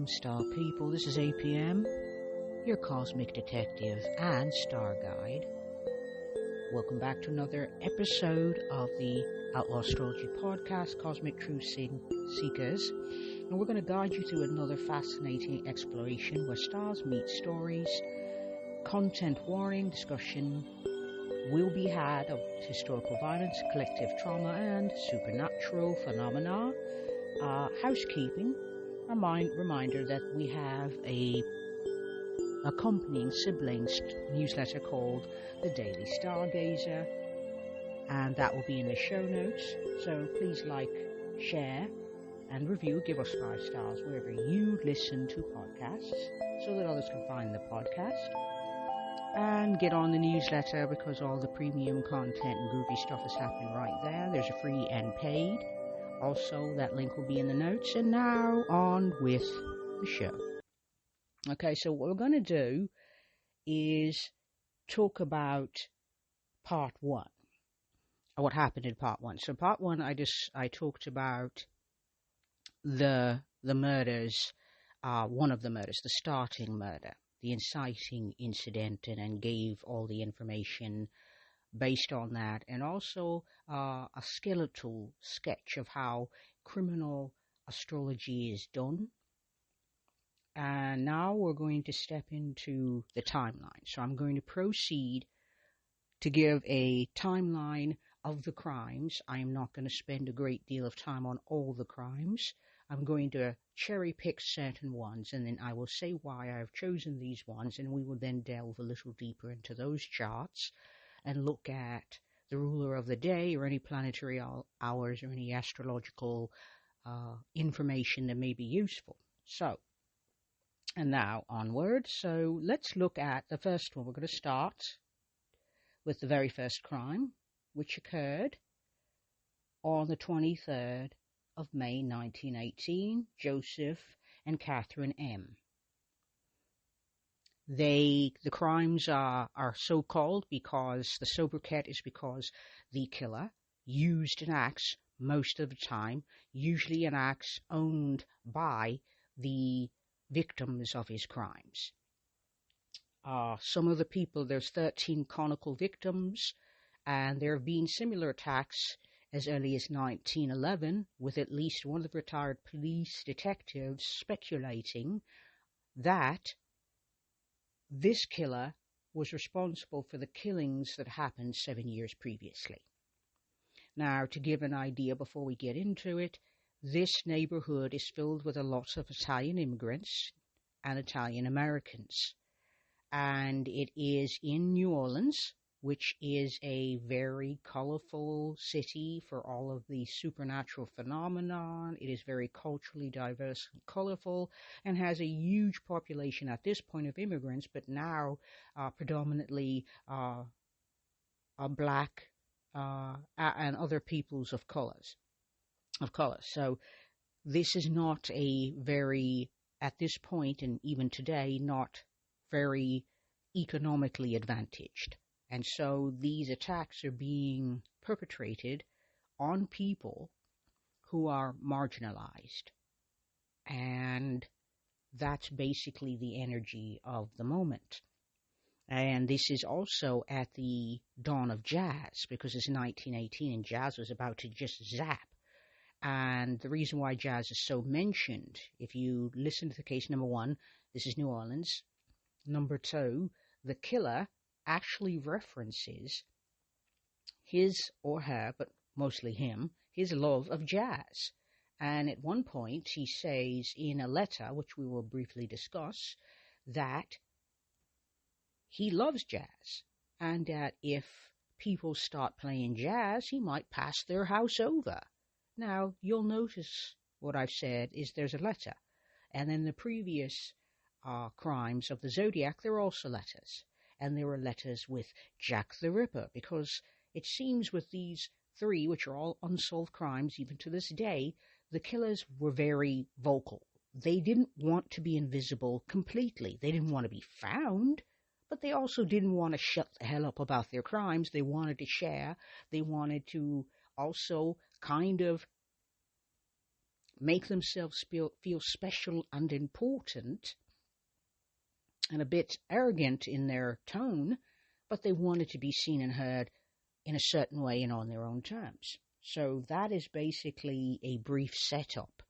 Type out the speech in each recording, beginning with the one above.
star people. This is APM, your cosmic detective and star guide. Welcome back to another episode of the Outlaw Astrology Podcast, Cosmic Truth Seekers. And we're going to guide you through another fascinating exploration where stars meet stories. Content warning discussion will be had of historical violence, collective trauma, and supernatural phenomena. Housekeeping. Reminder that we have a accompanying siblings newsletter called The Daily Stargazer, and that will be in the show notes. So please like, share, and review. Give us 5 stars wherever you listen to podcasts so that others can find the podcast. And get on the newsletter because all the premium content and groovy stuff is happening right there. There's a free and paid. Also, that link will be in the notes. And now, on with the show. Okay, so what we're going to do is talk about part 1. Or what happened in part 1. So part 1, I talked about the murders, one of the murders, the starting murder, the inciting incident, and gave all the information based on that, and also a skeletal sketch of how criminal astrology is done. And now we're going to step into the timeline. So I'm going to proceed to give a timeline of the crimes. I am not going to spend a great deal of time on all the crimes. I'm going to cherry pick certain ones, and then I will say why I've chosen these ones, and we will then delve a little deeper into those charts and look at the ruler of the day or any planetary hours or any astrological information that may be useful. So, and now onward. So let's look at the first one. We're going to start with the very first crime, which occurred on the 23rd of May 1918, Joseph and Catherine M. The crimes are so called because the sobriquet is because the killer used an axe most of the time, usually an axe owned by the victims of his crimes. Some of the people, there's 13 conical victims, and there have been similar attacks as early as 1911, with at least one of the retired police detectives speculating that this killer was responsible for the killings that happened 7 years previously. Now, to give an idea before we get into it, this neighborhood is filled with a lot of Italian immigrants and Italian Americans. And it is in New Orleans, which is a very colorful city for all of the supernatural phenomenon. It is very culturally diverse and colorful and has a huge population at this point of immigrants, but now predominantly black and other peoples of colors. So this is not a very, at this point and even today, not very economically advantaged. And so these attacks are being perpetrated on people who are marginalized. And that's basically the energy of the moment. And this is also at the dawn of jazz, because it's 1918 and jazz was about to just zap. And the reason why jazz is so mentioned, if you listen to the case, number 1, this is New Orleans. Number 2, the killer actually references his or her, but mostly him, his love of jazz. And at one point he says in a letter, which we will briefly discuss, that he loves jazz and that if people start playing jazz, he might pass their house over. Now, you'll notice what I've said is there's a letter. And then the previous crimes of the Zodiac, there are also letters. And there were letters with Jack the Ripper, because it seems with these 3, which are all unsolved crimes, even to this day, the killers were very vocal. They didn't want to be invisible completely. They didn't want to be found, but they also didn't want to shut the hell up about their crimes. They wanted to share. They wanted to also kind of make themselves feel special and important and a bit arrogant in their tone, but they wanted to be seen and heard in a certain way and on their own terms. So that is basically a brief setup.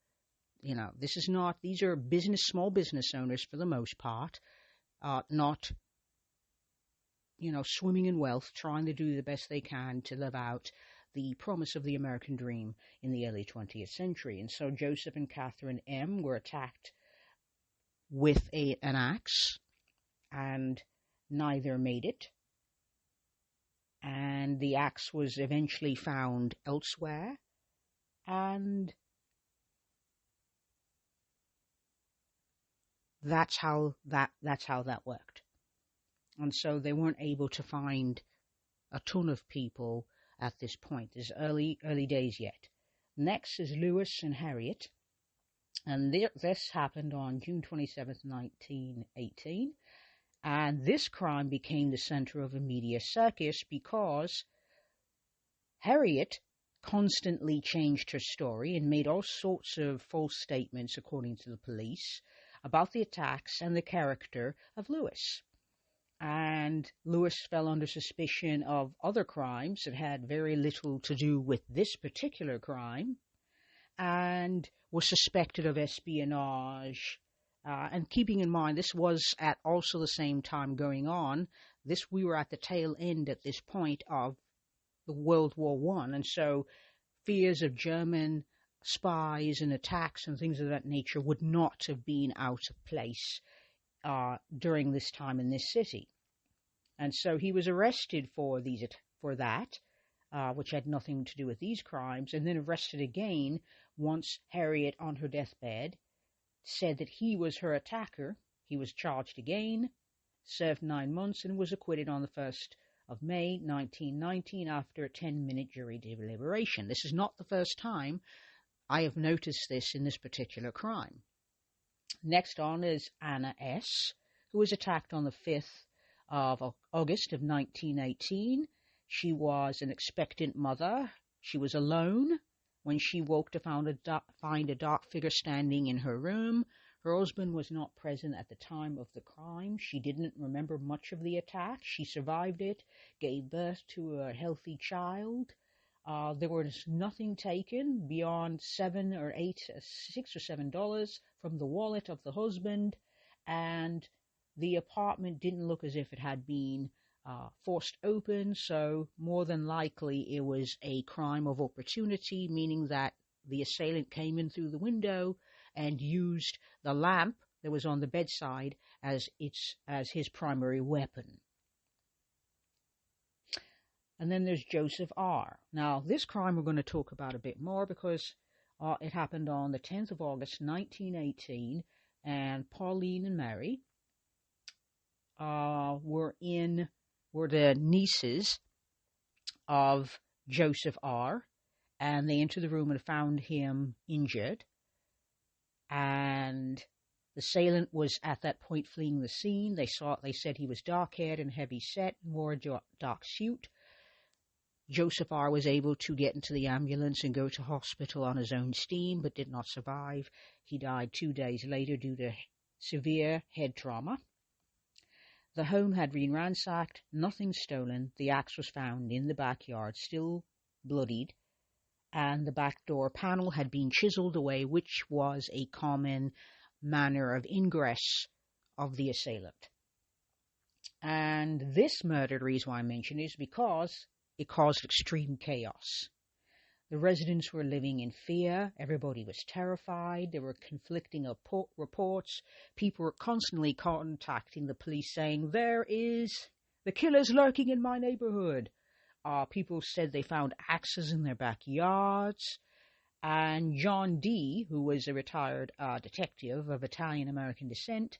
These are small business owners for the most part, not, swimming in wealth, trying to do the best they can to live out the promise of the American dream in the early 20th century. And so Joseph and Catherine M. were attacked with an axe, and neither made it. And the axe was eventually found elsewhere, and that's how that worked. And so they weren't able to find a ton of people at this point. There's early days yet. Next is Lewis and Harriet, and this happened on June 27th, 1918. And this crime became the center of a media circus because Harriet constantly changed her story and made all sorts of false statements, according to the police, about the attacks and the character of Lewis. And Lewis fell under suspicion of other crimes that had very little to do with this particular crime, and was suspected of espionage. And keeping in mind, this was at also the same time going on. We were at the tail end at this point of the World War I, and so fears of German spies and attacks and things of that nature would not have been out of place during this time in this city. And so he was arrested for that, which had nothing to do with these crimes, and then arrested again once Harriet, on her deathbed, said that he was her attacker. He was charged again, served 9 months, and was acquitted on the 1st of May 1919 after a 10-minute jury deliberation. This is not the first time I have noticed this in this particular crime. Next on is Anna S., who was attacked on the 5th of August of 1918. She was an expectant mother. She was alone when she woke to find a dark figure standing in her room. Her husband was not present at the time of the crime. She didn't remember much of the attack. She survived it, gave birth to a healthy child. There was nothing taken beyond $6 or $7 from the wallet of the husband, and the apartment didn't look as if it had been forced open, so more than likely it was a crime of opportunity, meaning that the assailant came in through the window and used the lamp that was on the bedside as his primary weapon. And then there's Joseph R. Now, this crime we're going to talk about a bit more because it happened on the 10th of August, 1918, and Pauline and Mary were the nieces of Joseph R., and they entered the room and found him injured. And the assailant was at that point fleeing the scene. They said he was dark-haired and heavy-set, wore a dark suit. Joseph R. was able to get into the ambulance and go to hospital on his own steam, but did not survive. He died 2 days later due to severe head trauma. The home had been ransacked, nothing stolen. The axe was found in the backyard, still bloodied, and the back door panel had been chiseled away, which was a common manner of ingress of the assailant. And this murder, the reason why I mention it, is because it caused extreme chaos. The residents were living in fear. Everybody was terrified. There were conflicting reports. People were constantly contacting the police saying, the killer's lurking in my neighborhood. People said they found axes in their backyards. And John D., who was a retired detective of Italian-American descent,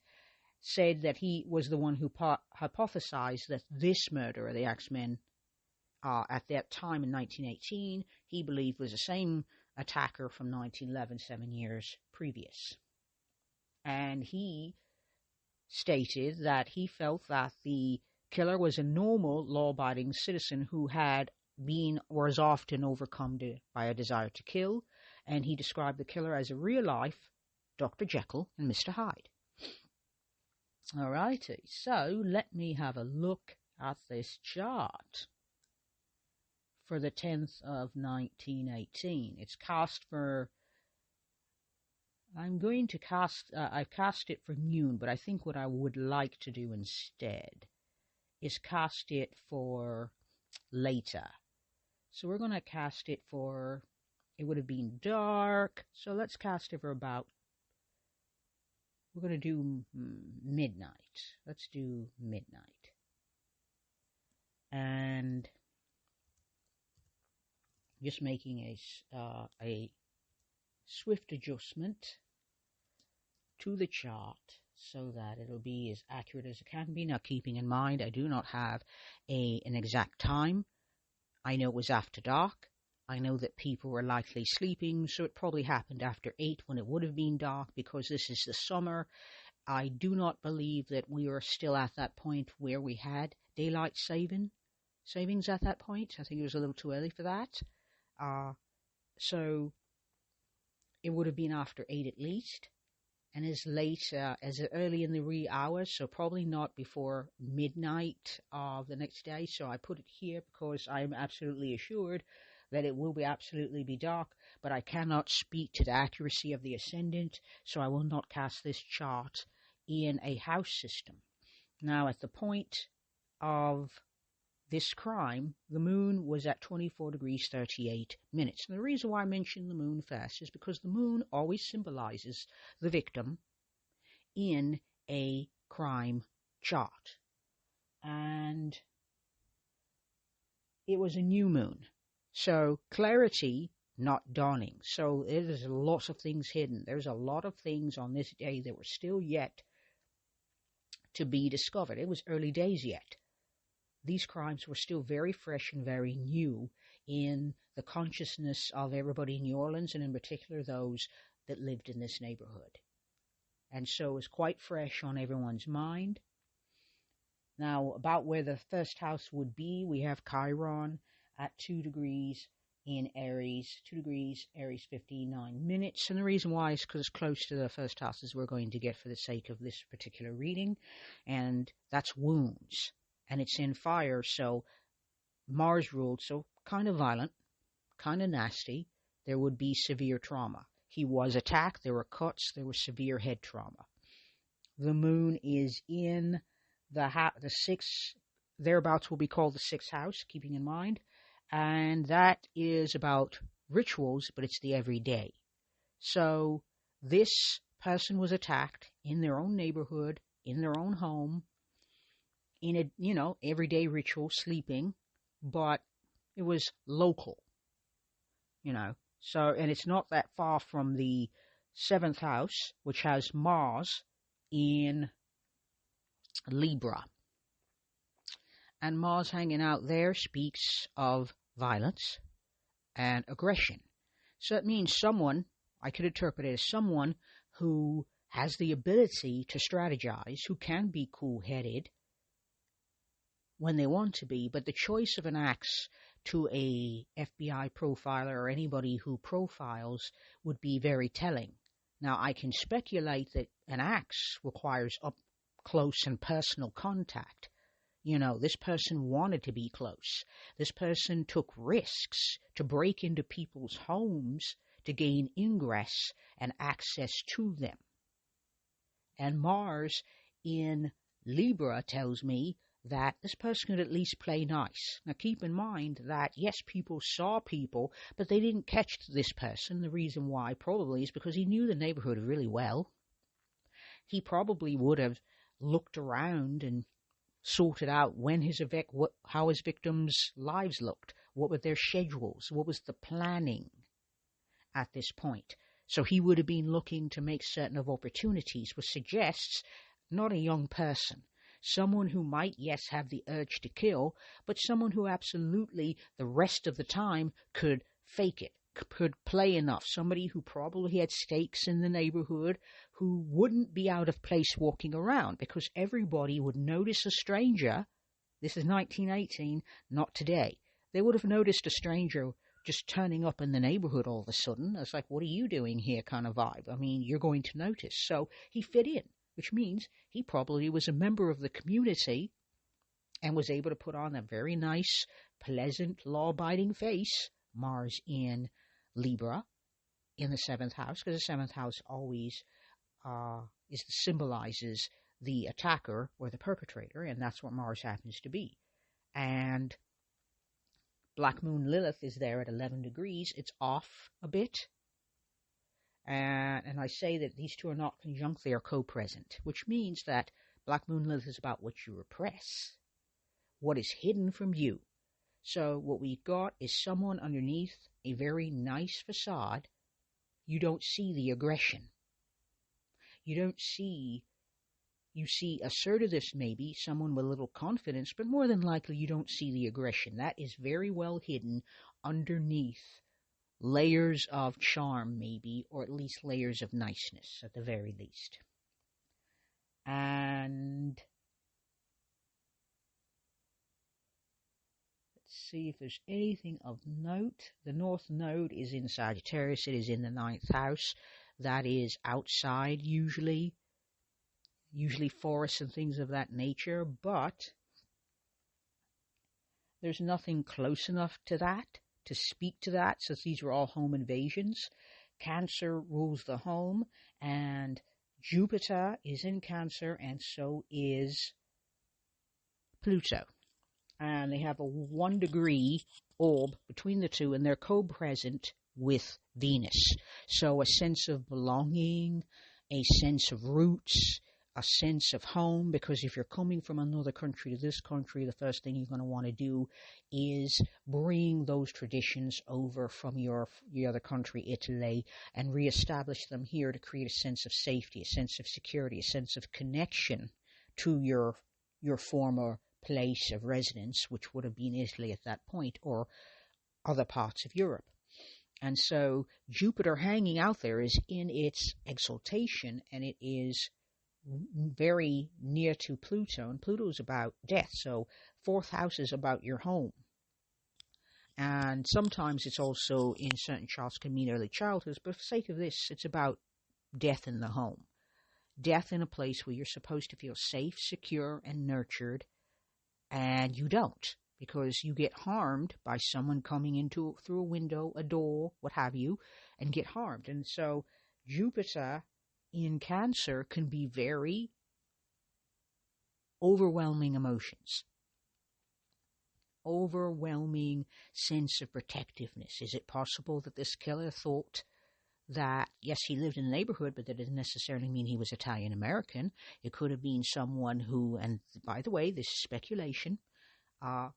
said that he was the one who hypothesized that this murderer, the axeman, at that time in 1918, he believed was the same attacker from 1911, 7 years previous. And he stated that he felt that the killer was a normal, law-abiding citizen who was often overcome by a desire to kill, and he described the killer as a real-life Dr. Jekyll and Mr. Hyde. Alrighty, so let me have a look at this chart for the 10th of 1918. It's cast for, I'm going to cast, I've cast it for noon, but I think what I would like to do instead is cast it for later. So we're going to cast it for, it would have been dark, so let's cast it for about, we're going to do midnight. Let's do midnight. And just making a swift adjustment to the chart so that it'll be as accurate as it can be. Now, keeping in mind, I do not have an exact time. I know it was after dark. I know that people were likely sleeping, so it probably happened after 8 when it would have been dark, because this is the summer. I do not believe that we are still at that point where we had daylight savings at that point. I think it was a little too early for that. So it would have been after 8 at least, and as late as early in the wee hours, so probably not before midnight of the next day. So I put it here because I'm absolutely assured that it will absolutely be dark, but I cannot speak to the accuracy of the ascendant, so I will not cast this chart in a house system. Now, at the point of this crime, the moon was at 24 degrees 38 minutes. And the reason why I mention the moon first is because the moon always symbolizes the victim in a crime chart. And it was a new moon. So clarity, not dawning. So there's lots of things hidden. There's a lot of things on this day that were still yet to be discovered. It was early days yet. These crimes were still very fresh and very new in the consciousness of everybody in New Orleans, and in particular those that lived in this neighborhood. And so it was quite fresh on everyone's mind. Now, about where the first house would be, we have Chiron at 2 degrees in Aries, 2 degrees, Aries 59 minutes. And the reason why is because it's close to the first houses we're going to get for the sake of this particular reading. And that's wounds. And it's in fire, so Mars ruled, so kind of violent, kind of nasty. There would be severe trauma. He was attacked, there were cuts, there was severe head trauma. The moon is in the sixth, thereabouts will be called the sixth house, keeping in mind. And that is about rituals, but it's the everyday. So this person was attacked in their own neighborhood, in their own home, in a, everyday ritual, sleeping, but it was local, So, and it's not that far from the 7th house, which has Mars in Libra. And Mars hanging out there speaks of violence and aggression. So it means someone, I could interpret it as someone who has the ability to strategize, who can be cool-headed when they want to be, but the choice of an axe to a FBI profiler or anybody who profiles would be very telling. Now, I can speculate that an axe requires up close and personal contact. This person wanted to be close. This person took risks to break into people's homes to gain ingress and access to them. And Mars in Libra tells me that this person could at least play nice. Now, keep in mind that, yes, people saw people, but they didn't catch this person. The reason why probably is because he knew the neighborhood really well. He probably would have looked around and sorted out how his victims' lives looked. What were their schedules? What was the planning at this point? So he would have been looking to make certain of opportunities, which suggests not a young person. Someone who might, yes, have the urge to kill, but someone who absolutely the rest of the time could fake it, could play enough. Somebody who probably had stakes in the neighborhood, who wouldn't be out of place walking around, because everybody would notice a stranger. This is 1918, not today. They would have noticed a stranger just turning up in the neighborhood all of a sudden. It's like, what are you doing here kind of vibe. I mean, you're going to notice. So he fit in, which means he probably was a member of the community and was able to put on a very nice, pleasant, law-abiding face. Mars in Libra in the 7th house, because the 7th house always symbolizes the attacker or the perpetrator, and that's what Mars happens to be. And Black Moon Lilith is there at 11 degrees. It's off a bit. And I say that these two are not conjunct, they are co-present, which means that Black Moon Lilith is about what you repress, what is hidden from you. So what we've got is someone underneath a very nice facade. You don't see the aggression. You see assertiveness maybe, someone with a little confidence, but more than likely you don't see the aggression. That is very well hidden underneath layers of charm maybe, or at least layers of niceness at the very least. And let's see if there's anything of note. The North Node is in Sagittarius. It is in the 9th house. That is outside usually forests and things of that nature, but there's nothing close enough to that to speak to that, since these were all home invasions. Cancer rules the home, and Jupiter is in Cancer, and so is Pluto. And they have a 1 degree orb between the two, and they're co-present with Venus. So a sense of belonging, a sense of roots, a sense of home, because if you're coming from another country to this country, the first thing you're going to want to do is bring those traditions over from your other country, Italy, and reestablish them here to create a sense of safety, a sense of security, a sense of connection to your former place of residence, which would have been Italy at that point, or other parts of Europe. And so Jupiter hanging out there is in its exaltation, and it is very near to Pluto, and Pluto is about death, so 4th house is about your home. And sometimes it's also, in certain charts, can mean early childhood, but for the sake of this, it's about death in the home. Death in a place where you're supposed to feel safe, secure, and nurtured, and you don't, because you get harmed by someone coming through a window, a door, what have you, and get harmed. And so Jupiter in Cancer can be very overwhelming emotions, overwhelming sense of protectiveness. Is it possible that this killer thought that, yes, he lived in the neighborhood, but that didn't necessarily mean he was Italian American? It could have been someone who, and by the way, this is speculation,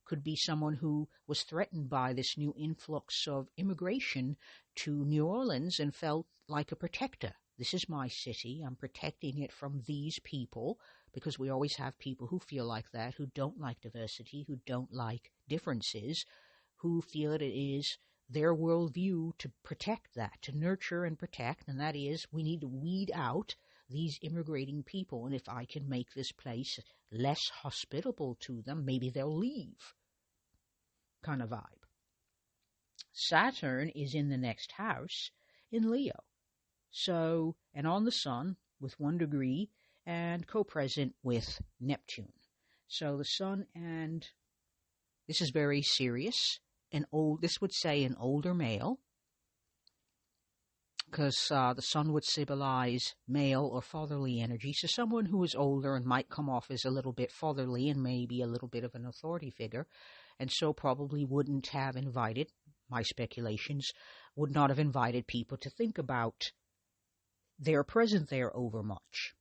could be someone who was threatened by this new influx of immigration to New Orleans and felt like a protector. This is my city. I'm protecting it from these people, because we always have people who feel like that, who don't like diversity, who don't like differences, who feel it is their worldview to protect that, to nurture and protect, and that is, we need to weed out these immigrating people, and if I can make this place less hospitable to them, maybe they'll leave, kind of vibe. Saturn is in the next house in Leo. So, and on the Sun with 1 degree and co-present with Neptune. So the Sun, and this is very serious, this would say an older male, because the Sun would symbolize male or fatherly energy. So someone who is older and might come off as a little bit fatherly and maybe a little bit of an authority figure, and so probably wouldn't have invited, my speculations, would not have invited people to think about their present there over much.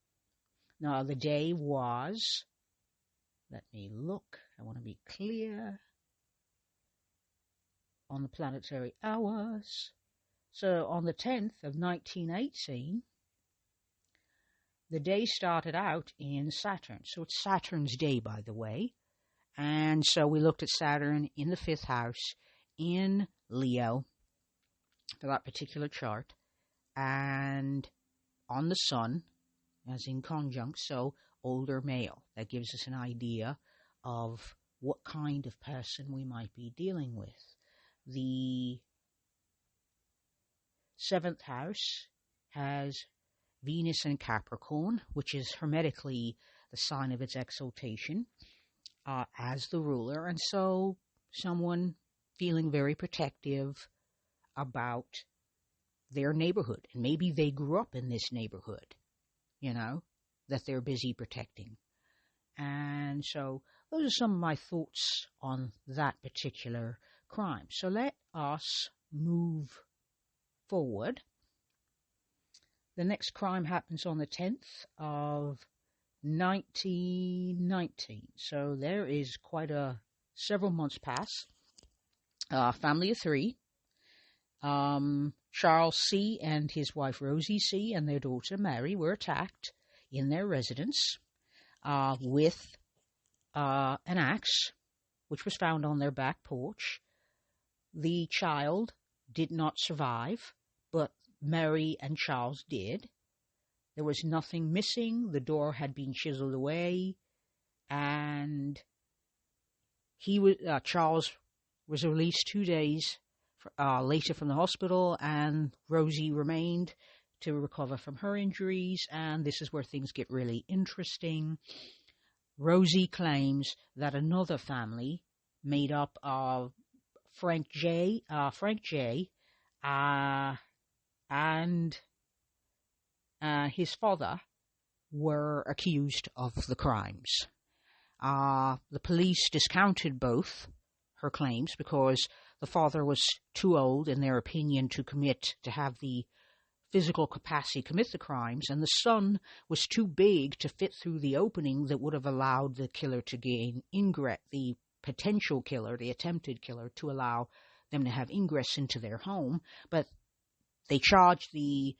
Now, the day was, let me look, I want to be clear on the planetary hours. So on the 10th of 1918, the day started out in Saturn. So it's Saturn's day, by the way. And so we looked at Saturn in the 5th house in Leo for that particular chart. And on the Sun, as in conjunct, so older male. That gives us an idea of what kind of person we might be dealing with. The 7th house has Venus in Capricorn, which is hermetically the sign of its exaltation as the ruler. And so someone feeling very protective about their neighborhood. And maybe they grew up in this neighborhood, that they're busy protecting. And so those are some of my thoughts on that particular crime. So let us move forward. The next crime happens on the 10th of 1919. So there is quite several months pass. Family of 3. Charles C. and his wife Rosie C. and their daughter Mary were attacked in their residence with an axe, which was found on their back porch. The child did not survive, but Mary and Charles did. There was nothing missing. The door had been chiseled away, and Charles was released 2 days later from the hospital, and Rosie remained to recover from her injuries. And this is where things get really interesting. Rosie claims that another family made up of Frank J. And his father were accused of the crimes. The police discounted both her claims because the father was too old, in their opinion, to have the physical capacity to commit the crimes, and the son was too big to fit through the opening that would have allowed the killer to gain ingress, the potential killer, the attempted killer, to allow them to have ingress into their home. But they charged the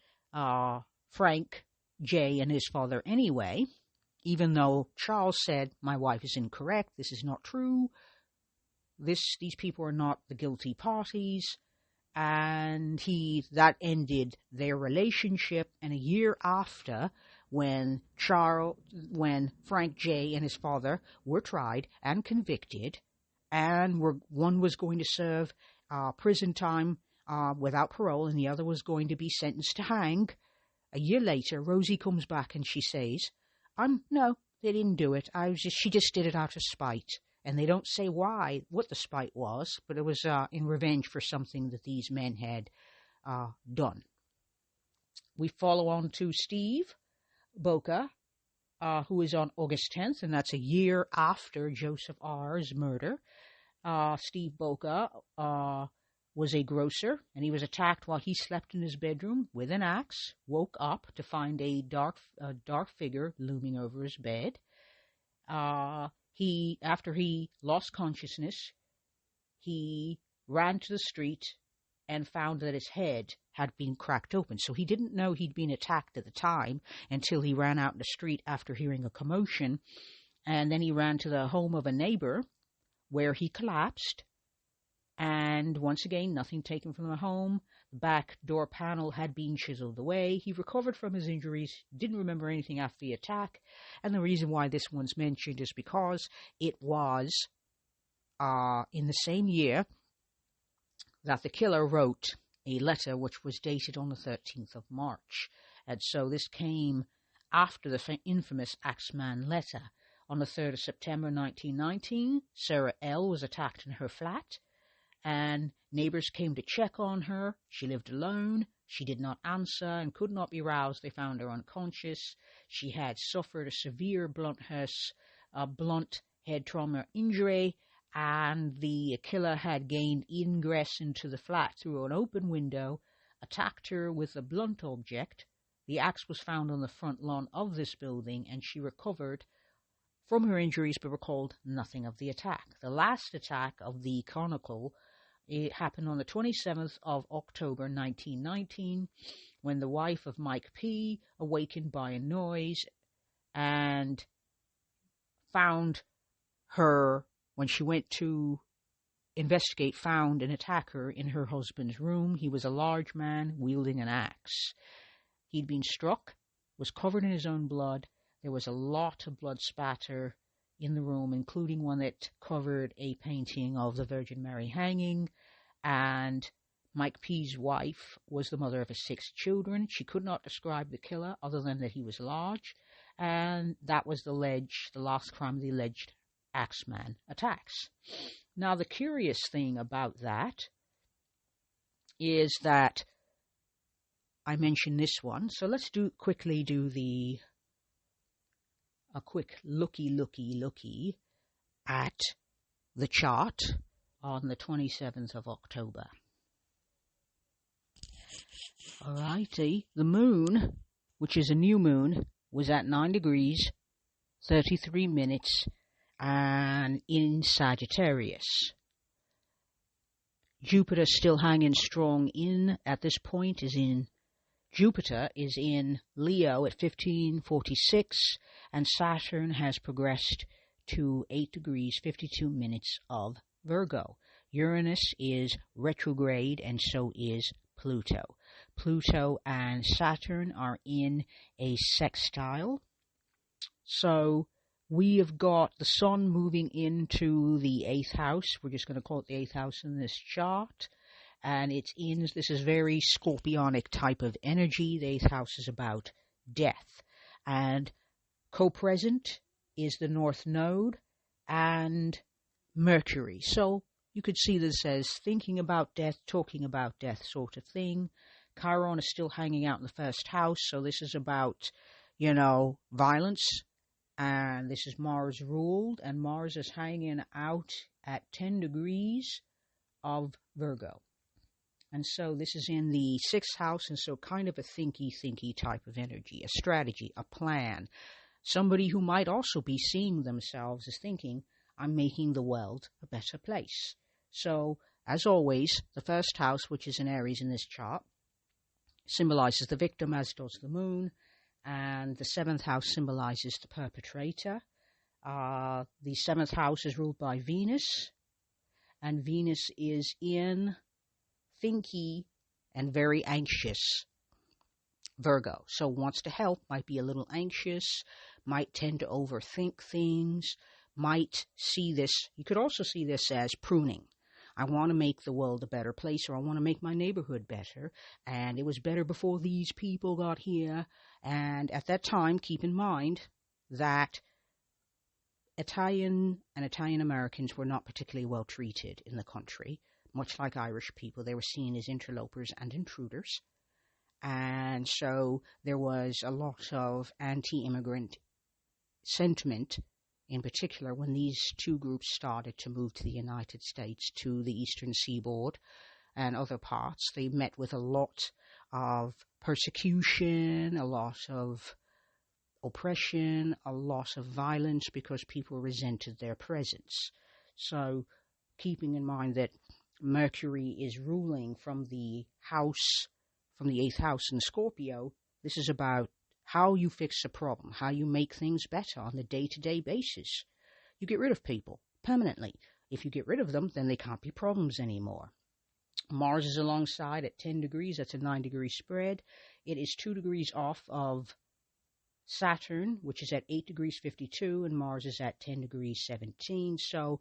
Frank J. and his father anyway, even though Charles said, "My wife is incorrect, this is not true, these people are not the guilty parties," and that ended their relationship. And a year after, when Frank J. and his father were tried and convicted, and one was going to serve prison time without parole, and the other was going to be sentenced to hang, a year later, Rosie comes back and she says, "No, they didn't do it. She just did it out of spite." And they don't say what the spite was, but it was in revenge for something that these men had done. We follow on to Steve Boca, who is on August 10th, and that's a year after Joseph R.'s murder. Steve Boca was a grocer, and he was attacked while he slept in his bedroom with an axe, woke up to find a dark figure looming over his bed. After he lost consciousness, he ran to the street and found that his head had been cracked open. So he didn't know he'd been attacked at the time until he ran out in the street after hearing a commotion. And then he ran to the home of a neighbor where he collapsed. And once again, nothing taken from the home. The back door panel had been chiseled away. He recovered from his injuries, didn't remember anything after the attack. And the reason why this one's mentioned is because it was in the same year that the killer wrote a letter which was dated on the 13th of March. And so this came after the infamous Axeman letter. On the 3rd of September 1919, Sarah L. was attacked in her flat, and neighbors came to check on her. She lived alone. She did not answer and could not be roused. They found her unconscious. She had suffered a severe blunt head trauma injury, and the killer had gained ingress into the flat through an open window, attacked her with a blunt object. The axe was found on the front lawn of this building, and she recovered from her injuries but recalled nothing of the attack. The last attack of the chronicle, it happened on the 27th of October 1919, when the wife of Mike P. awakened by a noise and found her, when she went to investigate, found an attacker in her husband's room. He was a large man wielding an axe. He'd been struck, was covered in his own blood. There was a lot of blood spatter in the room, including one that covered a painting of the Virgin Mary hanging, and Mike P's wife was the mother of his 6 children. She could not describe the killer other than that he was large, and that was the last crime of the alleged axeman attacks. Now, the curious thing about that is that I mentioned this one, so let's quickly do a quick looky at the chart on the 27th of October. Alrighty, the moon, which is a new moon, was at 9 degrees, 33 minutes, and in Sagittarius. Jupiter still hanging strong at this point Jupiter is in Leo at 1546, and Saturn has progressed to 8 degrees, 52 minutes of Virgo. Uranus is retrograde, and so is Pluto. Pluto and Saturn are in a sextile. So we have got the Sun moving into the 8th house. We're just going to call it the 8th house in this chart. And this is very scorpionic type of energy. The 8th house is about death. And co-present is the North Node and Mercury. So you could see this as thinking about death, talking about death sort of thing. Chiron is still hanging out in the 1st house, so this is about, violence. And this is Mars ruled, and Mars is hanging out at 10 degrees of Virgo. And so this is in the 6th house, and so kind of a thinky type of energy, a strategy, a plan. Somebody who might also be seeing themselves as thinking, I'm making the world a better place. So, as always, the 1st house, which is in Aries in this chart, symbolizes the victim, as does the moon, and the 7th house symbolizes the perpetrator. The 7th house is ruled by Venus, and Venus is in thinky and very anxious Virgo. So wants to help, might be a little anxious, might tend to overthink things, might see this. You could also see this as pruning. I want to make the world a better place, or I want to make my neighborhood better, and it was better before these people got here. And at that time, keep in mind that Italian and Italian Americans were not particularly well treated in the country. Much like Irish people, they were seen as interlopers and intruders. And so there was a lot of anti-immigrant sentiment, in particular when these two groups started to move to the United States, to the eastern seaboard and other parts. They met with a lot of persecution, a lot of oppression, a lot of violence, because people resented their presence. So keeping in mind that Mercury is ruling from the 8th house in Scorpio, this is about how you fix a problem, how you make things better on a day-to-day basis. You get rid of people permanently. If you get rid of them, then they can't be problems anymore. Mars is alongside at 10 degrees. That's a 9-degree spread. It is 2 degrees off of Saturn, which is at 8 degrees 52, and Mars is at 10 degrees 17. So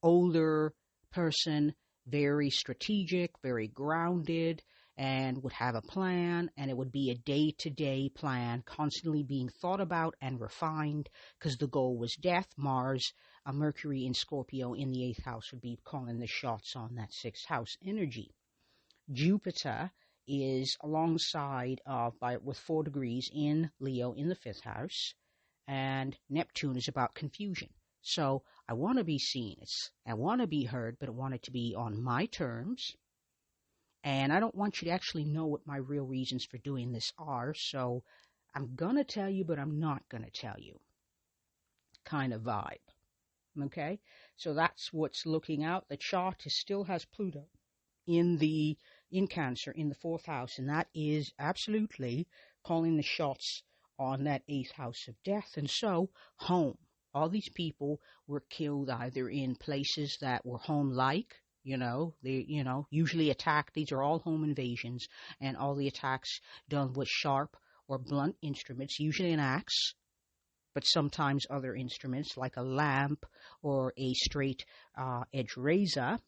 older person, very strategic, very grounded, and would have a plan, and it would be a day-to-day plan, constantly being thought about and refined, because the goal was death. Mars, Mercury in Scorpio in the 8th house would be calling the shots on that 6th house energy. Jupiter is alongside with 4 degrees in Leo in the 5th house, and Neptune is about confusion. So I want to be seen, I want to be heard, but I want it to be on my terms. And I don't want you to actually know what my real reasons for doing this are, so I'm going to tell you, but I'm not going to tell you kind of vibe. Okay? So that's what's looking out. The chart still has Pluto in Cancer in the 4th house, and that is absolutely calling the shots on that 8th house of death. And so, home. All these people were killed either in places that were home-like, they usually attack. These are all home invasions, and all the attacks done with sharp or blunt instruments, usually an axe, but sometimes other instruments like a lamp or a straight edge razor,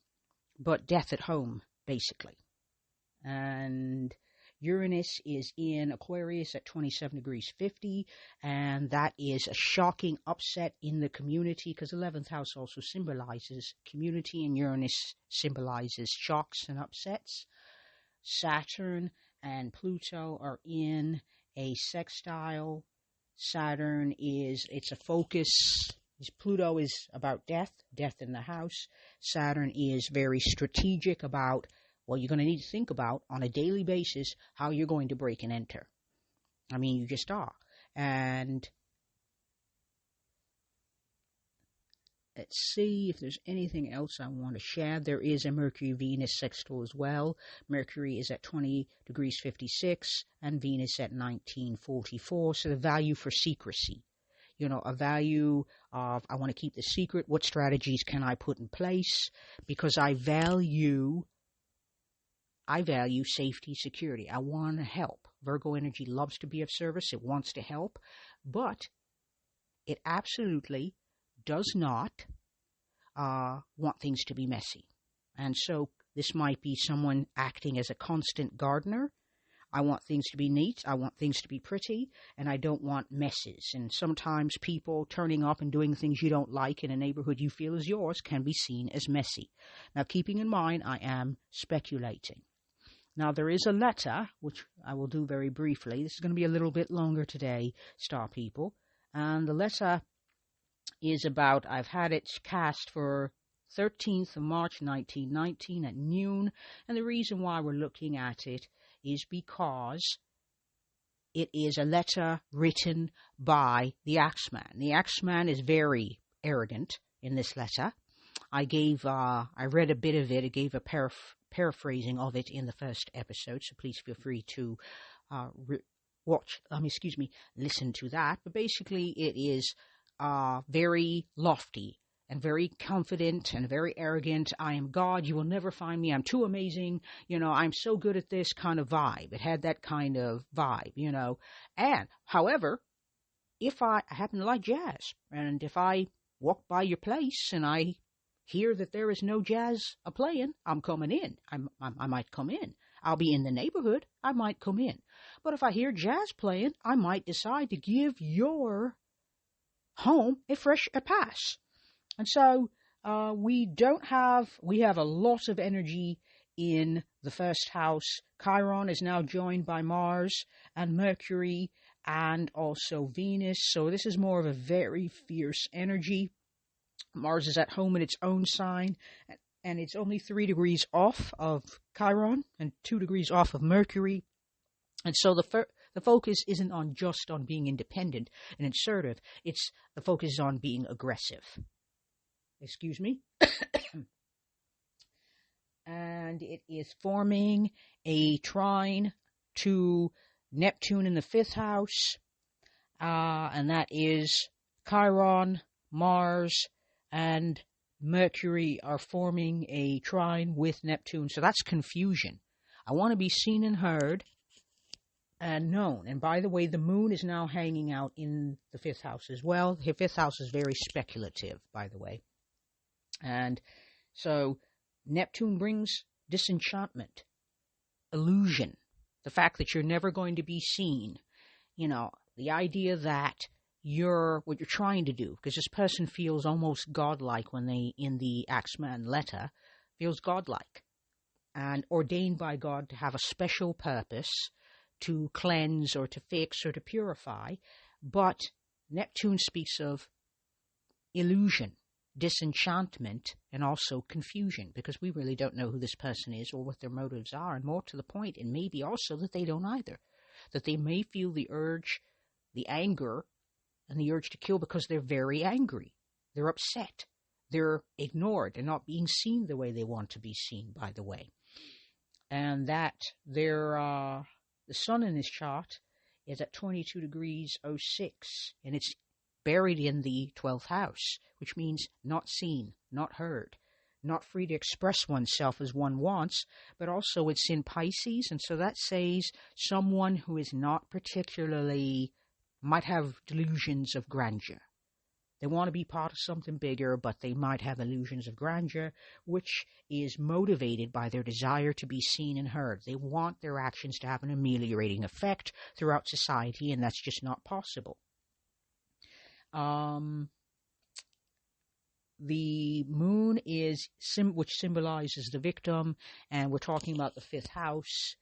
but death at home, basically. And Uranus is in Aquarius at 27 degrees 50, and that is a shocking upset in the community, because 11th house also symbolizes community, and Uranus symbolizes shocks and upsets. Saturn and Pluto are in a sextile. Saturn it's a focus. Pluto is about death in the house. Saturn is very strategic about, well, you're going to need to think about on a daily basis how you're going to break and enter. I mean, you just are. And let's see if there's anything else I want to share. There is a Mercury-Venus sextile as well. Mercury is at 20 degrees 56 and Venus at 1944. So the value for secrecy. A value of, I want to keep the secret. What strategies can I put in place? Because I value safety, security. I want to help. Virgo energy loves to be of service. It wants to help. But it absolutely does not want things to be messy. And so this might be someone acting as a constant gardener. I want things to be neat. I want things to be pretty. And I don't want messes. And sometimes people turning up and doing things you don't like in a neighborhood you feel is yours can be seen as messy. Now, keeping in mind, I am speculating. Now, there is a letter, which I will do very briefly. This is going to be a little bit longer today, star people. And the letter is about, I've had it cast for 13th of March 1919 at noon. And the reason why we're looking at it is because it is a letter written by the axeman. The axeman is very arrogant in this letter. I read a bit of it. I gave a paraphrasing of it in the first episode, so please feel free to listen to that. But basically, it is very lofty and very confident and very arrogant. I am God. You will never find me. I'm too amazing. I'm so good at this kind of vibe. It had that kind of vibe, And, however, if I happen to like jazz, and if I walk by your place and I hear that there is no jazz a-playing, I'm coming in. I might come in. I'll be in the neighborhood. I might come in. But if I hear jazz playing, I might decide to give your home a pass. And so we have a lot of energy in the first house. Chiron is now joined by Mars and Mercury and also Venus. So this is more of a very fierce energy. Mars is at home in its own sign, and it's only 3 degrees off of Chiron and 2 degrees off of Mercury. And so the focus isn't on just on being independent and assertive. The focus is on being aggressive. Excuse me. And it is forming a trine to Neptune in the 5th house. And that is Chiron, Mars, and Mercury are forming a trine with Neptune. So that's confusion. I want to be seen and heard and known. And by the way, the moon is now hanging out in the 5th house as well. The 5th house is very speculative, by the way. And so Neptune brings disenchantment, illusion, the fact that you're never going to be seen. The idea that what you're trying to do, because this person feels almost godlike when they, in the Axeman letter, feels godlike and ordained by God to have a special purpose to cleanse or to fix or to purify. But Neptune speaks of illusion, disenchantment, and also confusion, because we really don't know who this person is or what their motives are. And more to the point, it may be also that they don't either, that they may feel the urge, the anger, and the urge to kill because they're very angry. They're upset. They're ignored. They're not being seen the way they want to be seen, by the way. And that the sun in this chart is at 22 degrees 06, and it's buried in the 12th house, which means not seen, not heard, not free to express oneself as one wants, but also it's in Pisces, and so that says someone who is not particularly, might have delusions of grandeur. They want to be part of something bigger, but they might have illusions of grandeur, which is motivated by their desire to be seen and heard. They want their actions to have an ameliorating effect throughout society, and that's just not possible. The moon is, which symbolizes the victim, and we're talking about the fifth house.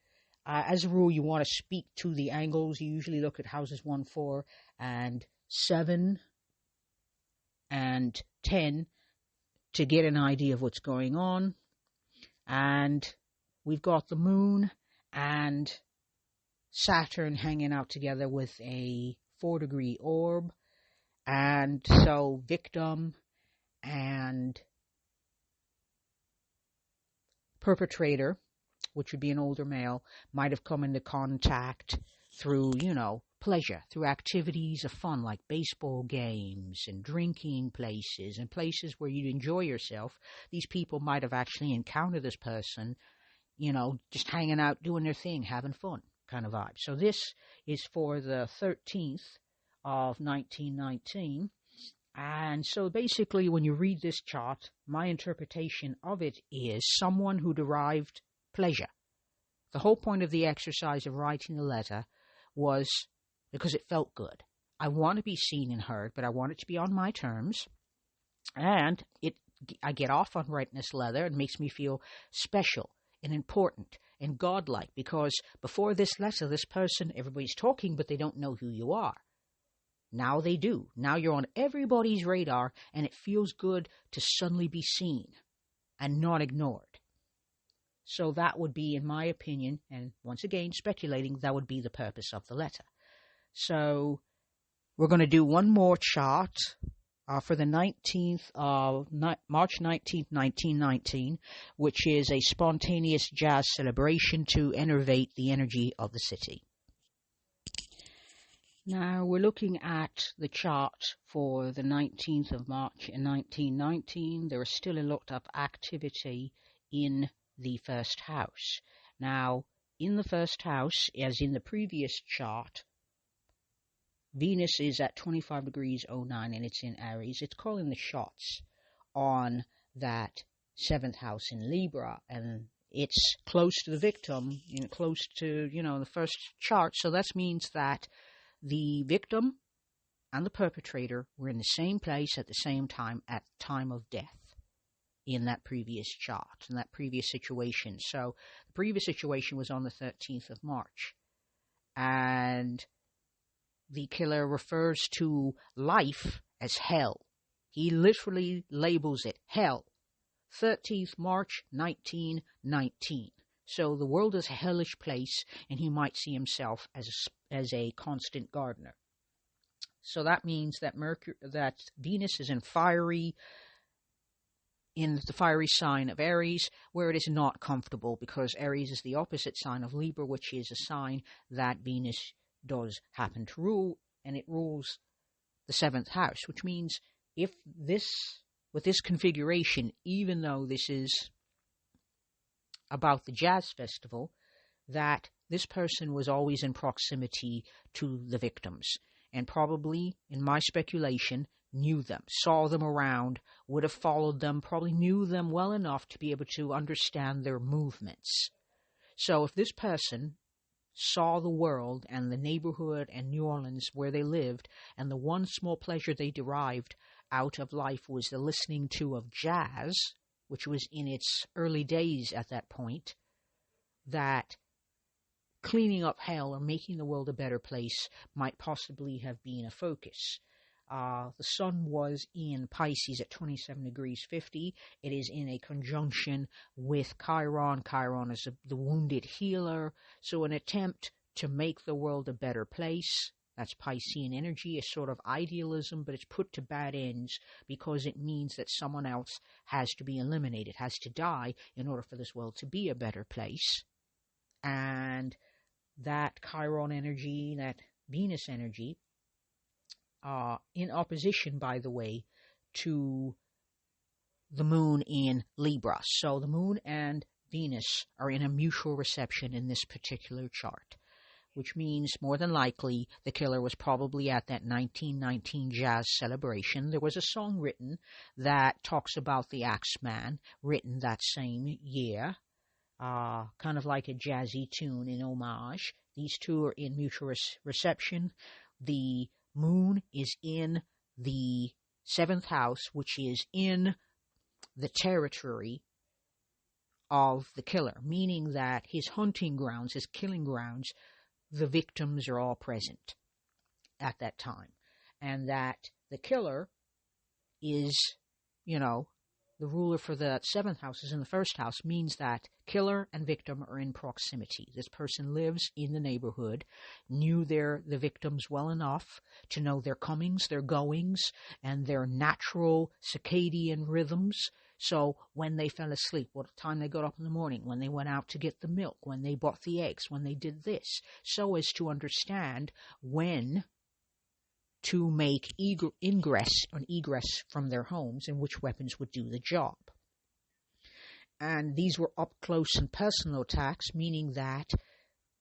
As a rule, you want to speak to the angles. You usually look at houses 1, 4, and 7, and 10 to get an idea of what's going on. And we've got the moon and Saturn hanging out together with a 4-degree orb. And so victim and perpetrator, which would be an older male, might have come into contact through, pleasure, through activities of fun like baseball games and drinking places and places where you'd enjoy yourself. These people might have actually encountered this person, just hanging out, doing their thing, having fun kind of vibe. So this is for the 13th of 1919. And so basically when you read this chart, my interpretation of it is someone who derived pleasure. The whole point of the exercise of writing the letter was because it felt good. I want to be seen and heard, but I want it to be on my terms. And I get off on writing this letter. It makes me feel special and important and godlike, because before this letter, this person, everybody's talking, but they don't know who you are. Now they do. Now you're on everybody's radar, and it feels good to suddenly be seen and not ignored. So that would be, in my opinion, and once again speculating, that would be the purpose of the letter. So we're going to do one more chart for the 19th of March 19th, 1919, which is a spontaneous jazz celebration to enervate the energy of the city. Now we're looking at the chart for the 19th of March in 1919. There is still a lot of activity in the first house. Now, in the first house, as in the previous chart, Venus is at 25 degrees 09 and it's in Aries. It's calling the shots on that 7th house in Libra, and it's close to the victim, close to, the first chart. So that means that the victim and the perpetrator were in the same place at the same time at time of death in that previous chart, in that previous situation. So the previous situation was on the 13th of March. And the killer refers to life as hell. He literally labels it hell. 13th March 1919. So the world is a hellish place, and he might see himself as a constant gardener. So that means that that Venus is in the fiery sign of Aries, where it is not comfortable, because Aries is the opposite sign of Libra, which is a sign that Venus does happen to rule, and it rules the 7th house, which means with this configuration, even though this is about the jazz festival, that this person was always in proximity to the victims, and probably, in my speculation, knew them, saw them around, would have followed them, probably knew them well enough to be able to understand their movements. So if this person saw the world and the neighborhood and New Orleans where they lived, and the one small pleasure they derived out of life was the listening to of jazz, which was in its early days at that point, that cleaning up hell or making the world a better place might possibly have been a focus. The sun was in Pisces at 27 degrees 50. It is in a conjunction with Chiron. Chiron is the wounded healer. So an attempt to make the world a better place. That's Piscean energy, a sort of idealism, but it's put to bad ends because it means that someone else has to be eliminated, has to die in order for this world to be a better place. And that Chiron energy, that Venus energy, in opposition, by the way, to the moon in Libra. So the moon and Venus are in a mutual reception in this particular chart. which means more than likely the killer was probably at that 1919 jazz celebration. There was a song written that talks about the Axeman, written that same year, kind of like a jazzy tune in homage. These two are in mutual reception. The moon is in the 7th house, which is in the territory of the killer, meaning that his hunting grounds, his killing grounds, the victims are all present at that time. And that the killer is, the ruler for the 7th house is in the 1st house, means that killer and victim are in proximity. This person lives in the neighborhood, knew the victims well enough to know their comings, their goings, and their natural circadian rhythms. So when they fell asleep, what time they got up in the morning, when they went out to get the milk, when they bought the eggs, when they did this, so as to understand when to make ingress and egress from their homes and which weapons would do the job. And these were up close and personal attacks, meaning that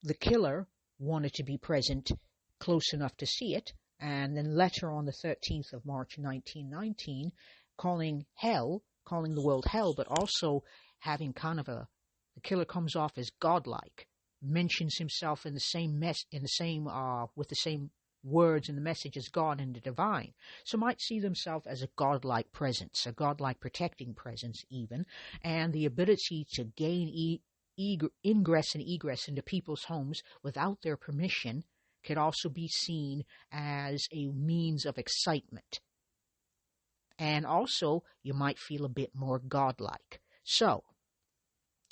the killer wanted to be present close enough to see it, and then later on the 13th of March 1919, calling the world hell, but also having kind of the killer comes off as godlike, mentions himself in the same with the same words in the message as God and the divine. So might see themselves as a godlike presence, a godlike protecting presence even, and the ability to gain ingress and egress into people's homes without their permission could also be seen as a means of excitement. And also, you might feel a bit more godlike. So,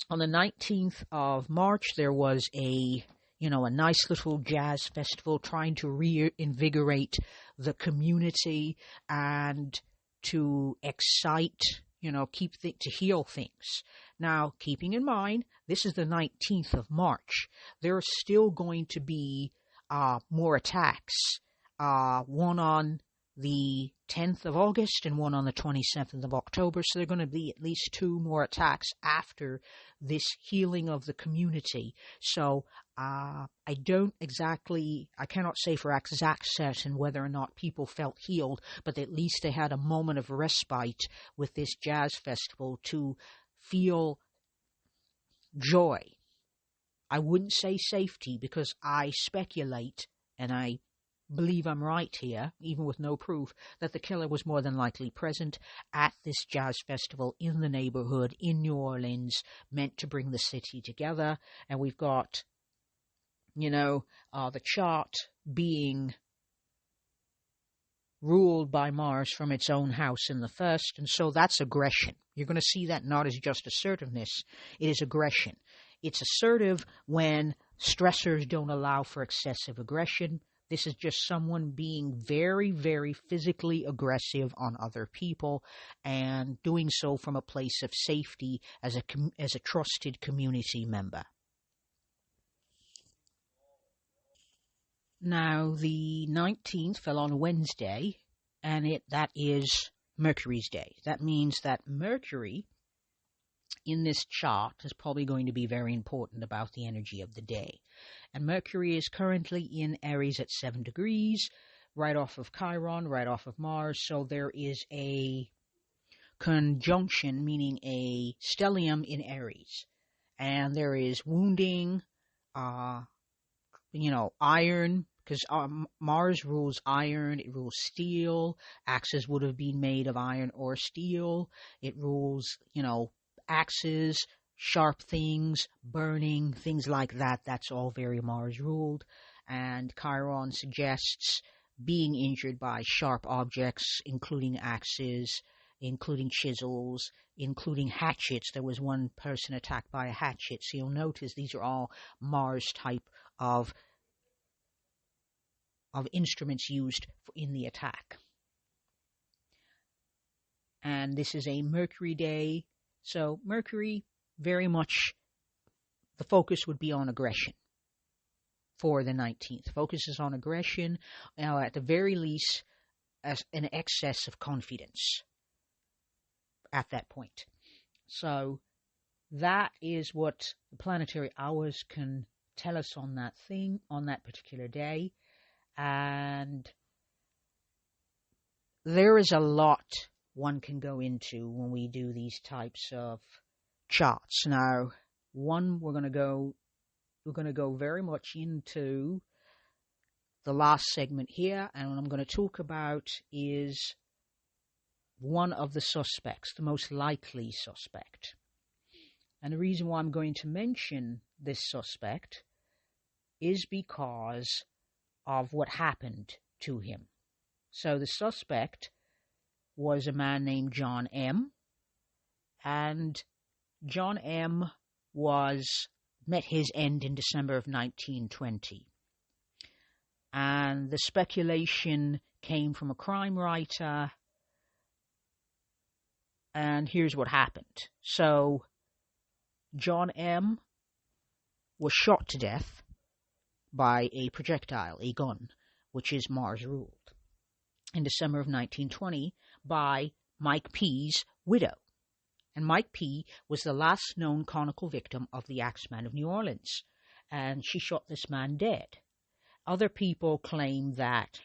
on the 19th of March, there was a nice little jazz festival trying to reinvigorate the community and to excite, to heal things. Now, keeping in mind, this is the 19th of March. There are still going to be more attacks, one on the 10th of August and one on the 27th of October. So there are going to be at least 2 more attacks after this healing of the community. So I cannot say for exact certain whether or not people felt healed, but at least they had a moment of respite with this jazz festival to feel joy. I wouldn't say safety, because I speculate, and I believe I'm right here, even with no proof, that the killer was more than likely present at this jazz festival in the neighborhood in New Orleans, meant to bring the city together. And we've got, the chart being ruled by Mars from its own house in the 1st, and so that's aggression. You're going to see that not as just assertiveness, it is aggression. It's assertive when stressors don't allow for excessive aggression. This is just someone being very, very physically aggressive on other people and doing so from a place of safety as a trusted community member. Now, the 19th fell on Wednesday, and that is Mercury's day. That means that Mercury in this chart is probably going to be very important about the energy of the day. And Mercury is currently in Aries at 7 degrees, right off of Chiron, right off of Mars. So there is a conjunction, meaning a stellium in Aries. And there is wounding, iron, because Mars rules iron, it rules steel. Axes would have been made of iron or steel. It rules, axes, sharp things, burning, things like that. That's all very Mars ruled. And Chiron suggests being injured by sharp objects, including axes, including chisels, including hatchets. There was one person attacked by a hatchet. So you'll notice these are all Mars type of instruments used in the attack. And this is a Mercury day. So Mercury, very much, the focus would be on aggression for the 19th. Focus is on aggression, at the very least, as an excess of confidence at that point. So that is what the planetary hours can tell us on that thing, on that particular day. And there is a lot one can go into when we do these types of charts. Now, we're going to go very much into the last segment here, and what I'm going to talk about is one of the suspects, the most likely suspect. And the reason why I'm going to mention this suspect is because of what happened to him. So the suspect was a man named John M. And John M. met his end in December of 1920. And the speculation came from a crime writer. And here's what happened. So John M. was shot to death by a projectile, a gun, which is Mars ruled, in December of 1920 by Mike P.'s widow. And Mike P. was the last known conical victim of the axeman of New Orleans. And she shot this man dead. Other people claim that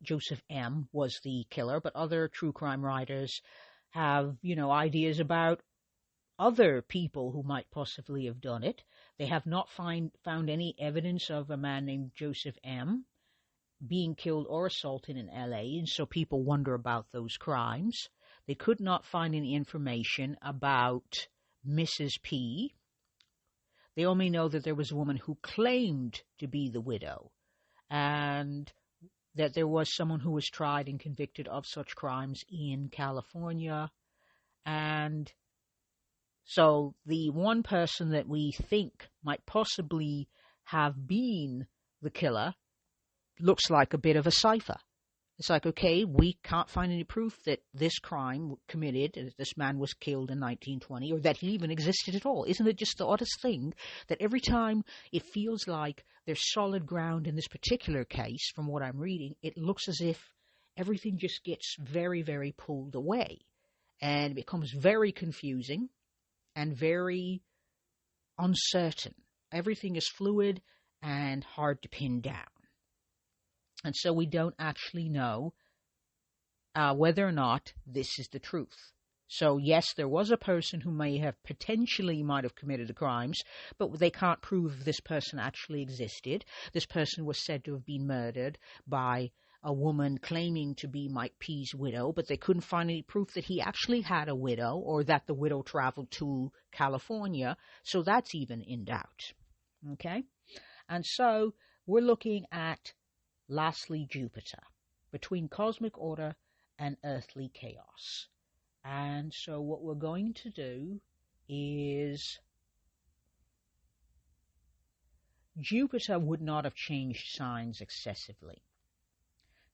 Joseph M. was the killer, but other true crime writers have, ideas about other people who might possibly have done it. They have not found any evidence of a man named Joseph M. being killed or assaulted in L.A., and so people wonder about those crimes. They could not find any information about Mrs. P. They only know that there was a woman who claimed to be the widow, and that there was someone who was tried and convicted of such crimes in California. And so the one person that we think might possibly have been the killer looks like a bit of a cipher. It's like, okay, we can't find any proof that this crime committed, that this man was killed in 1920, or that he even existed at all. Isn't it just the oddest thing that every time it feels like there's solid ground in this particular case, from what I'm reading, it looks as if everything just gets very, very pulled away. And it becomes very confusing and very uncertain. Everything is fluid and hard to pin down. And so we don't actually know whether or not this is the truth. So yes, there was a person who might have committed the crimes, but they can't prove this person actually existed. This person was said to have been murdered by a woman claiming to be Mike P.'s widow, but they couldn't find any proof that he actually had a widow or that the widow traveled to California. So that's even in doubt. Okay? And so we're looking at, lastly, Jupiter, between cosmic order and earthly chaos. And so what we're going to do is, Jupiter would not have changed signs excessively.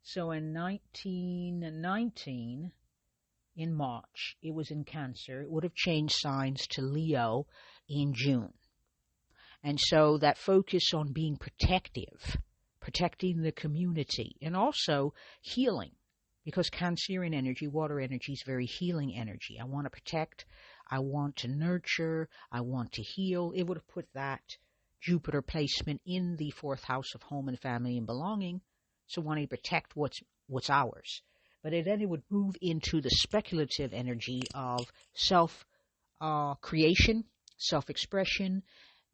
So in 1919, in March, it was in Cancer. It would have changed signs to Leo in June. And so that focus on being protective, protecting the community, and also healing, because Cancerian energy, water energy, is very healing energy. I want to protect, I want to nurture, I want to heal. It would have put that Jupiter placement in the fourth house of home and family and belonging, so wanting to protect what's ours. But then it would move into the speculative energy of self-creation, self-expression,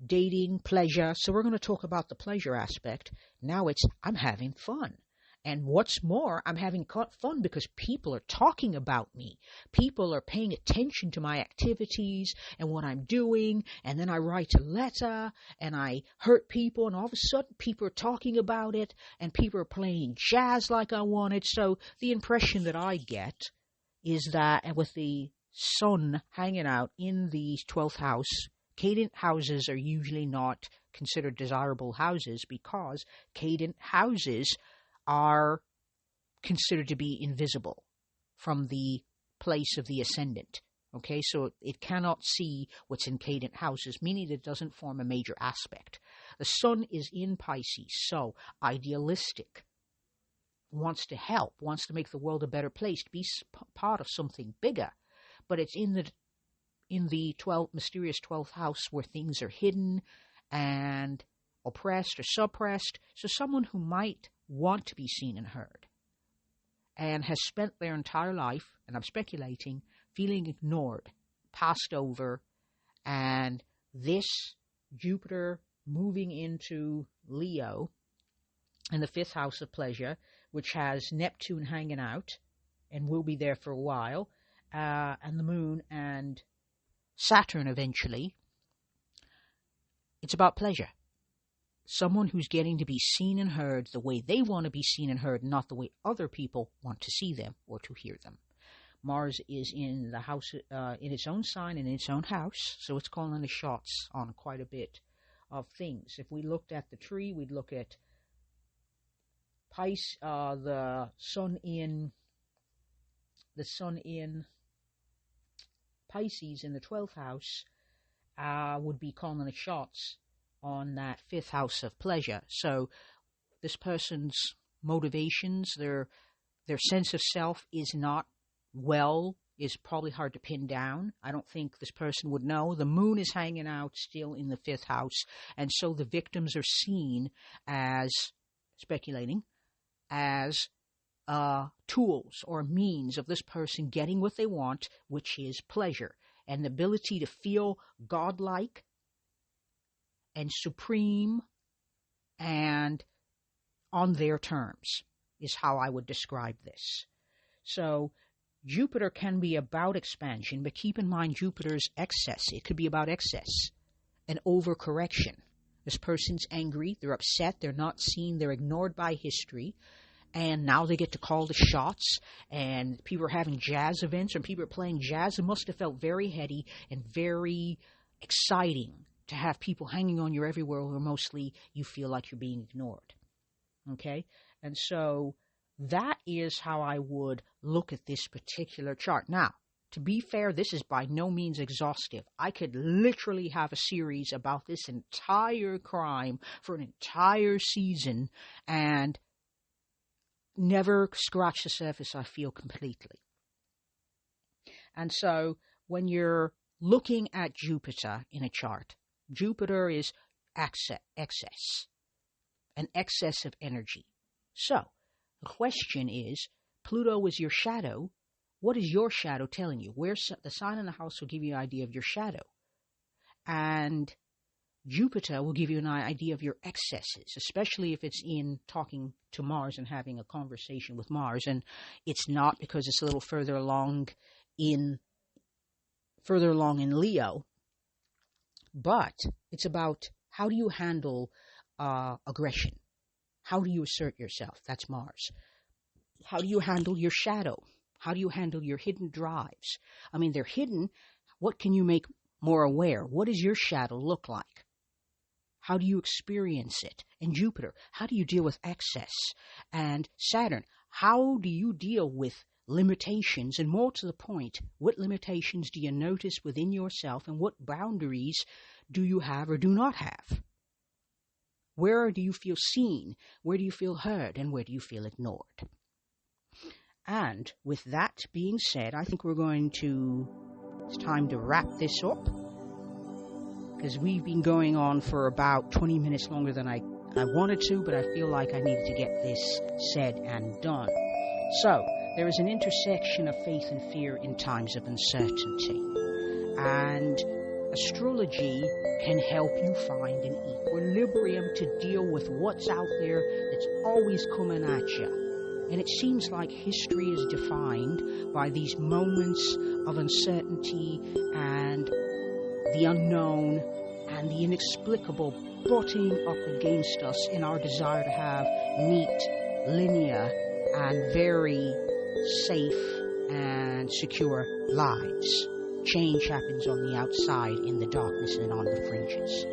dating, pleasure. So we're going to talk about the pleasure aspect. Now I'm having fun. And what's more, I'm having fun because people are talking about me. People are paying attention to my activities and what I'm doing. And then I write a letter and I hurt people. And all of a sudden people are talking about it and people are playing jazz like I wanted. So the impression that I get is that, and with the sun hanging out in the 12th house, cadent houses are usually not considered desirable houses because cadent houses are considered to be invisible from the place of the ascendant. Okay, so it cannot see what's in cadent houses, meaning that it doesn't form a major aspect. The sun is in Pisces, so idealistic, wants to help, wants to make the world a better place, to be part of something bigger. But it's in the mysterious 12th house where things are hidden and oppressed or suppressed. So someone who might want to be seen and heard and has spent their entire life, and I'm speculating, feeling ignored, passed over, and this Jupiter moving into Leo in the 5th house of pleasure, which has Neptune hanging out and will be there for a while, and the moon and Saturn eventually, it's about pleasure. Someone who's getting to be seen and heard the way they want to be seen and heard, not the way other people want to see them or to hear them. Mars is in the house, in its own sign, in its own house, so it's calling the shots on quite a bit of things. If we looked at the tree, we'd look at the sun in Pisces in the 12th house would be calling the shots on that 5th house of pleasure. So this person's motivations, their sense of self is probably hard to pin down. I don't think this person would know. The moon is hanging out still in the 5th house, and so the victims are seen as, speculating, as tools or means of this person getting what they want, which is pleasure, and the ability to feel godlike and supreme and on their terms is how I would describe this. So Jupiter can be about expansion, but keep in mind Jupiter's excess. It could be about excess and overcorrection. This person's angry, they're upset, they're not seen, they're ignored by history, and now they get to call the shots, and people are having jazz events, and people are playing jazz. It must have felt very heady and very exciting to have people hanging on your everywhere, where mostly you feel like you're being ignored. Okay? And so that is how I would look at this particular chart. Now, to be fair, this is by no means exhaustive. I could literally have a series about this entire crime for an entire season and never scratch the surface, I feel, completely. And so when you're looking at Jupiter in a chart, Jupiter is excess, an excess of energy. So the question is, Pluto is your shadow. What is your shadow telling you? The sign in the house will give you an idea of your shadow. And Jupiter will give you an idea of your excesses, especially if it's in talking to Mars and having a conversation with Mars. And it's not, because it's a little further along in Leo. But it's about, how do you handle aggression? How do you assert yourself? That's Mars. How do you handle your shadow? How do you handle your hidden drives? I mean, they're hidden. What can you make more aware? What does your shadow look like? How do you experience it? And Jupiter, how do you deal with excess? And Saturn, how do you deal with limitations? And more to the point, what limitations do you notice within yourself, and what boundaries do you have or do not have? Where do you feel seen? Where do you feel heard? And where do you feel ignored? And with that being said, I think it's time to wrap this up, because we've been going on for about 20 minutes longer than I wanted to, but I feel like I needed to get this said and done. So, there is an intersection of faith and fear in times of uncertainty. And astrology can help you find an equilibrium to deal with what's out there that's always coming at you. And it seems like history is defined by these moments of uncertainty and the unknown and the inexplicable butting up against us in our desire to have neat, linear, and very safe and secure lives. Change happens on the outside, in the darkness, and on the fringes.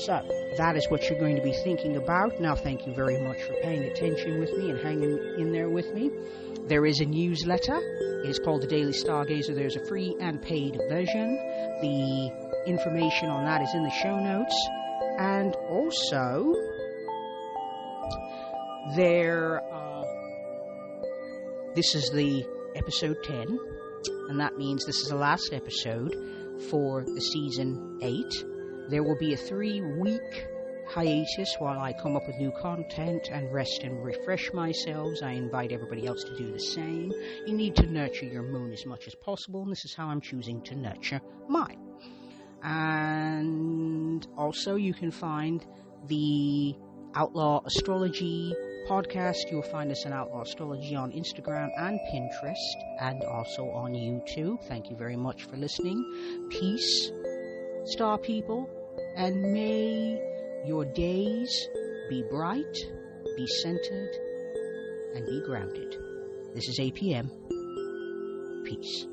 So, that is what you're going to be thinking about. Now, thank you very much for paying attention with me and hanging in there with me. There is a newsletter. It is called The Daily Stargazer. There's a free and paid version. The information on that is in the show notes. And also, this is the episode 10, and that means this is the last episode for the season 8. There will be a 3-week hiatus while I come up with new content and rest and refresh myself. I invite everybody else to do the same. You need to nurture your moon as much as possible, and this is how I'm choosing to nurture mine. And also you can find the Outlaw Astrology podcast. You'll find us on Outlaw Astrology on Instagram and Pinterest, and also on YouTube. Thank you very much for listening. Peace, star people, and may your days be bright, be centered, and be grounded. This is APM. Peace.